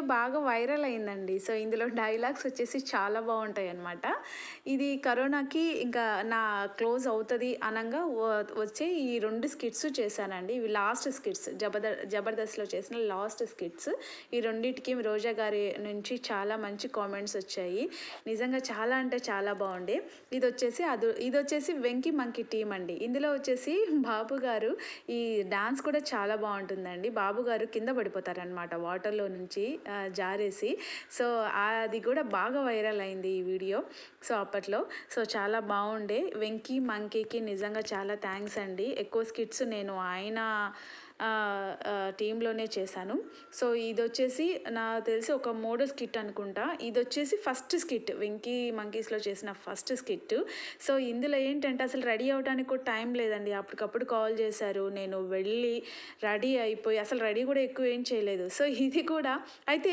బాగా వైరల్ అయిందండి. సో, ఇందులో డైలాగ్స్ వచ్చేసి చాలా బావుంటాయన్నమాట. ఇది కరోనాకి ఇంకా నా క్లోజ్ అవుతది అనంగా వచ్చే ఈ 2 స్కిట్స్ చేశానండి. ఇవి లాస్ట్ స్కిట్స్ జబర్దస్త్‌లో చేసిన లాస్ట్ స్కిట్స్. ఈ రెండిటికి రోజా గారి నుంచి చాలా మంచి కామెంట్స్ వచ్చాయి. నిజంగా చాలా అంటే చాలా బావుండే. ఇదొచ్చేసి 'వెంకీ మంకీ' టీమ్ అండి. ఇందులో వచ్చేసి బాబు గారు ఈ డాన్స్ కూడా చాలా బావుంటుందండి. బాబు గారు కింద పడిపోతారనమాట వాటర్‌లో నుంచి జారేసి. సో, అది కూడా బాగా వైరల్ అయింది ఈ వీడియో. సో, అప్పట్లో. సో, చాలా బావుండే. 'వెంకీ మంకీకి' నిజంగా చాలా థ్యాంక్స్ అండి. ఎక్కువ స్కిట్స్ నేను ఆయన టీమ్‌లోనే చేశాను. సో, ఇదొచ్చేసి నాకు తెలిసి ఒక మూడో స్కిట్ అనుకుంటా. ఇదొచ్చేసి ఫస్ట్ స్కిట్ 'వెంకీ మంకీస్‌లో' చేసిన ఫస్ట్ స్కిట్. సో, ఇందులో ఏంటంటే అసలు రెడీ అవ్వడానికి కూడా టైం లేదండి. అప్పటికప్పుడు కాల్ చేశారు. నేను వెళ్ళి రెడీ అయిపోయి అసలు రెడీ కూడా ఎక్కువ ఏం చేయలేదు. సో, ఇది కూడా అయితే